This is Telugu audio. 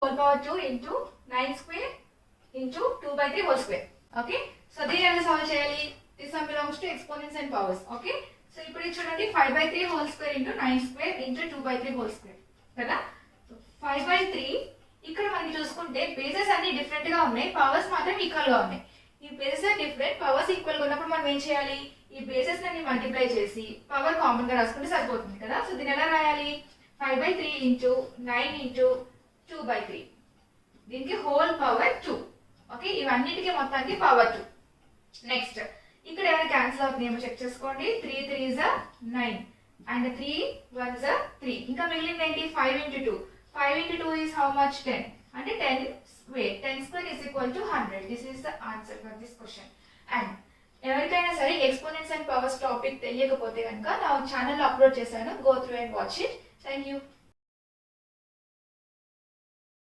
whole power 2 into 9 square into 2 by 3 whole square. Okay. So this is solve cheyali. This sum belongs to exponents and powers. Okay. So ఇప్పుడు ఇది చూడండి 5 by 3 whole square into 9 square into 2 by 3 whole square కదా. సో 5 by 3 ఇక్కడ మనకి చూసుకుంటే బేసెస్ అన్ని డిఫరెంట్ గా ఉన్నాయి, పవర్స్ మాత్రం ఈక్వల్ గా ఉన్నాయి. ఈ బేసెస్ డిఫరెంట్, పవర్స్ ఈక్వల్ గా ఉన్నప్పుడు మనం ఏం చేయాలి, ఈ బేసెస్ అన్ని మల్టిప్లై చేసి పవర్ కామన్ గా రాసుకుంటే సరిపోతుంది కదా. సో దీన్ని ఎలా రాయాలి, 5 by 3 into 9 into 2 by 3, దీనికి హోల్ పవర్ 2. ఓకే, ఇవన్నిటికీ మొత్తానికి పవర్ 2. నెక్స్ట్ ఇక్కడ ఏమైనా క్యాన్సిల్ అవుతున్నాయేమో చెక్ చేసుకోండి. 3 3s are 9 and 3 1s are 3. ఇంకా మిగిలింది ఏంటి, 5 into 2. 5 into 2 is how much, 10. అంటే 10 square. 10 square is equal to 100. This is the answer for this question. And ఎవరికైనా సరే ఎక్స్పోనెంట్స్ అండ్ పవర్స్ టాపిక్ తెలియకపోతే కనుక నా ఛానల్లో అప్లోడ్ చేశాను, go through and watch it. Thank you.